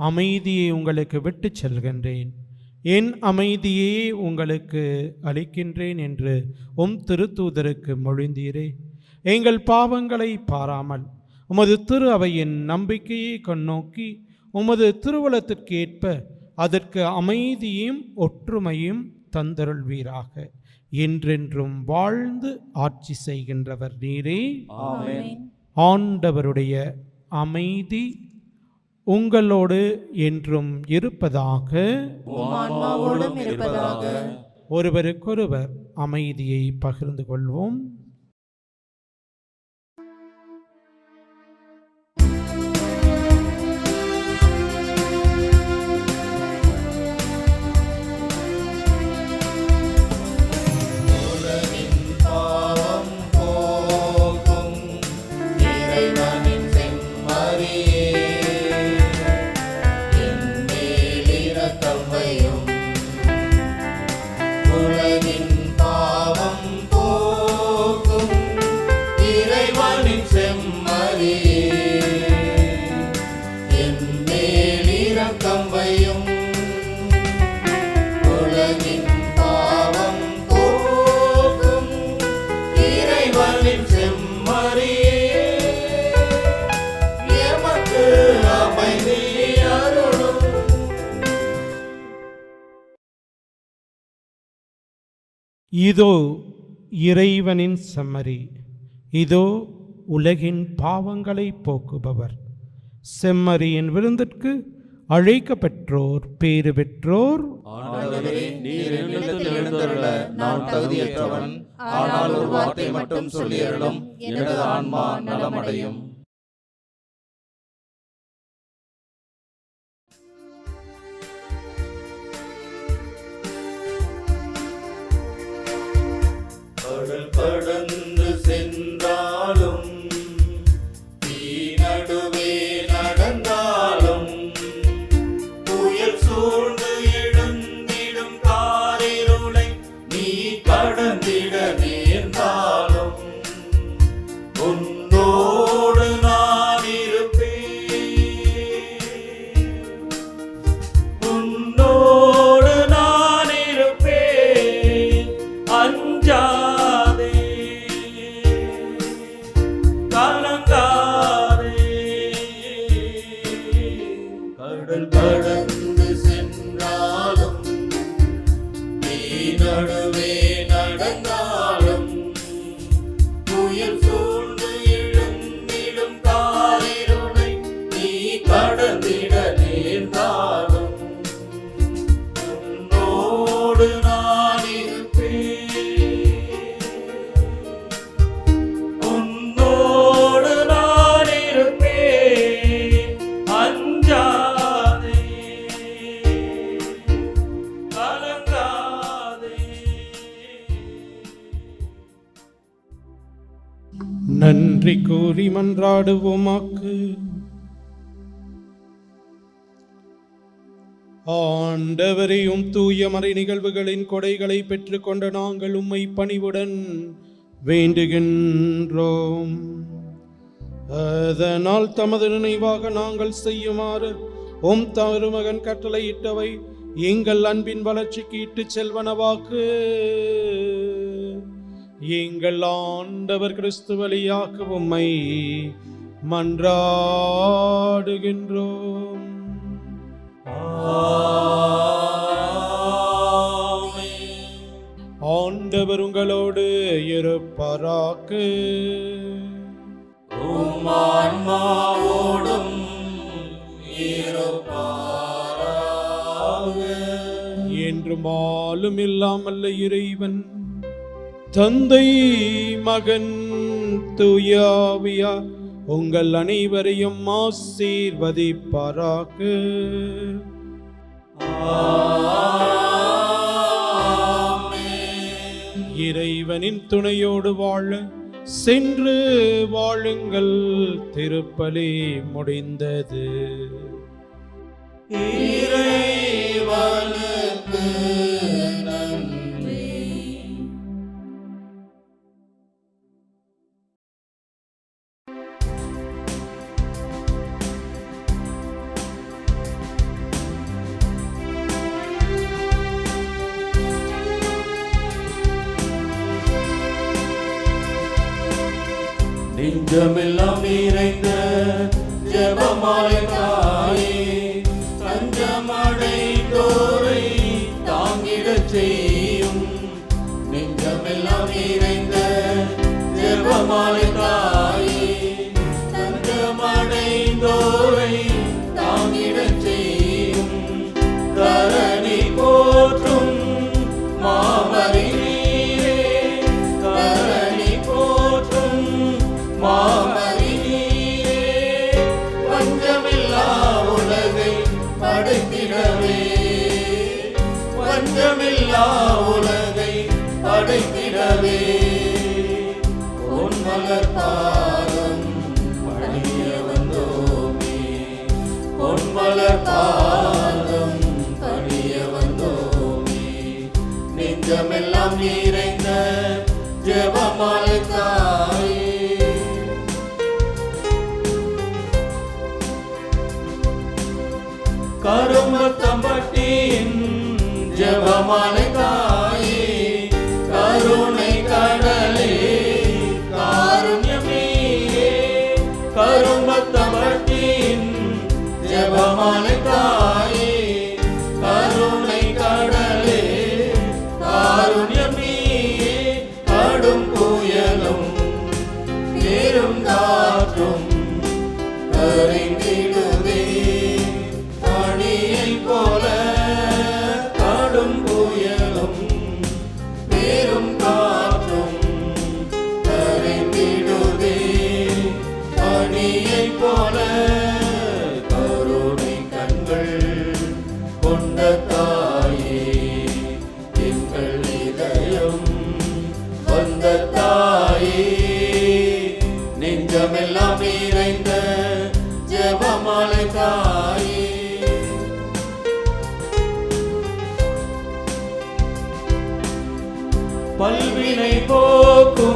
அமைதியை உங்களுக்கு விட்டுச் செல்கின்றேன், என் அமைதியே உங்களுக்கு அளிக்கின்றேன் என்று திருத்தூதருக்கு மொழிந்தீரே. எங்கள் பாவங்களை பாராமல் உமது திரு அவையின் நம்பிக்கையை கண்ணோக்கி உமது திருவுளத்திற்கு ஏற்ப அதற்கு அமைதியும் ஒற்றுமையும் தந்தருள்வீராக. என்றென்றும் வாழ்ந்து ஆட்சி செய்கின்றவர் நீரே. ஆமென். ஆண்டவருடைய அமைதி உங்களோடு என்றும் இருப்பதாக. உம் ஆன்மாவோடும் இருப்பதாக. ஒருவருக்கொருவர் அமைதியை பகிர்ந்து கொள்வோம். இதோ இறைவனின் செம்மறி, இதோ உலகின் பாவங்களை போக்குபவர். செம்மறியின் விருந்திற்கு அழைக்கப்பெற்றோர் பேறு பெற்றோர். ஆண்டவரே, நீர் என்னிடத்தில் எழுந்தருள நான் தகுதியற்றவன். ஆனால் ஒரு வார்த்தை மட்டும் சொல்லியருளும், எனது ஆன்மா நலமடையும். கடல் கடந்து சென்றாலும் தீ நடுவே நடந்தாலும் புயல் சூழ்ந்து எழுந்திடும் காரிருளை நீ கடந்திட நேர்ந்தாலும் உன்னோடு நான் இருப்பேன், உன்னோடு நான் இருப்பேன். அஞ்சாதே, கலங்காதே. கடல் கடந்து சென்றாலும் நீ நடுவே நடந்தாலும் புயல் சூழ்ந்து எழுந்திடும் காரிருளை நீ கடந்திட நேர்ந்தாலும் உன்னோடு நான் இருப்பேன், உன்னோடு நான் இருப்பேன். அஞ்சாதே, கலங்காதே. நன்றி கூறி மன்றாடுவோமாக்கு. ஆண்டவரையும் தூய மறை நிகழ்வுகளின் கொடைகளை பெற்றுக்கொண்ட நாங்கள் உம்மை பணிவுடன் வேண்டுகின்றோம். அதனால் தமது நினைவாக நாங்கள் செய்யுமாறு உம் தருமகன் கட்டளையிட்டவை எங்கள் அன்பின் வளர்ச்சிக்கு இட்டுச் செல்வனவாக்கு. எங்கள் ஆண்டவர் கிறிஸ்து வழியாக உம்மை மன்றாடுகின்றோம். ஆண்டவர் உங்களோடு இருப்பாராக. உம் ஆன்மாவோடும் இருப்பாராக. எம்பாலும் இல்லாமல்ல இறைவன் தந்தை மகன் தூயாவியா உங்கள் அனைவரையும் ஆசீர்வதிப்பாராக. இறைவனின் துணையோடு வாழ சென்று வாழுங்கள். திருப்பலி முடிந்தது. இறைவனுக்கு நன்றி. நெஞ்சமெல்லாம் நிறைந்த ஜெபமாலை தாயே, தஞ்சமடைந்தோரை தாங்கிடச் செய்யும். நெஞ்சமெல்லாம் நிறைந்த ஜெபமாலை தாயே, தஞ்சமடைந்தோரை தாங்கிடச் செய்யும். தரணி போற்றும் மாமரி நீரே, தரணி போற்றும் மாமரி நீரே, பஞ்சமில்லா உலகை படைத்திடவே, பஞ்சமில்லா உலகை படைத்திடவே, பொன்மலர் பாதம் பணிய வந்தோமே, பொன்மலர் பாதம் பணிய வந்தோமே. நெஞ்சமெல்லாம் நிறைந்த ஜெபமாலை தாயே, கருமத்தம்பட்டியின் ஜெபமாலை தாயே, கருணை கடலே காருண்யமே. கருமத்தம்பட்டியின் ஜெபமாலை தாயே, கருணை கடலே காருண்யமே. கடும் புயலும் பெரும் காற்றும் கரைந்திடுதே பனியை போல. கடும் புயலும் பெரும் காற்றும் கரைந்திடுதே பனியை போல. கருணை கண்கள் கொண்ட தாயே, எங்கள் இதயம் வந்த தாயே, நெஞ்சமெல்லாம் நிறைந்த ஜெபமாலை தாயே. பல்வினை போக்கும்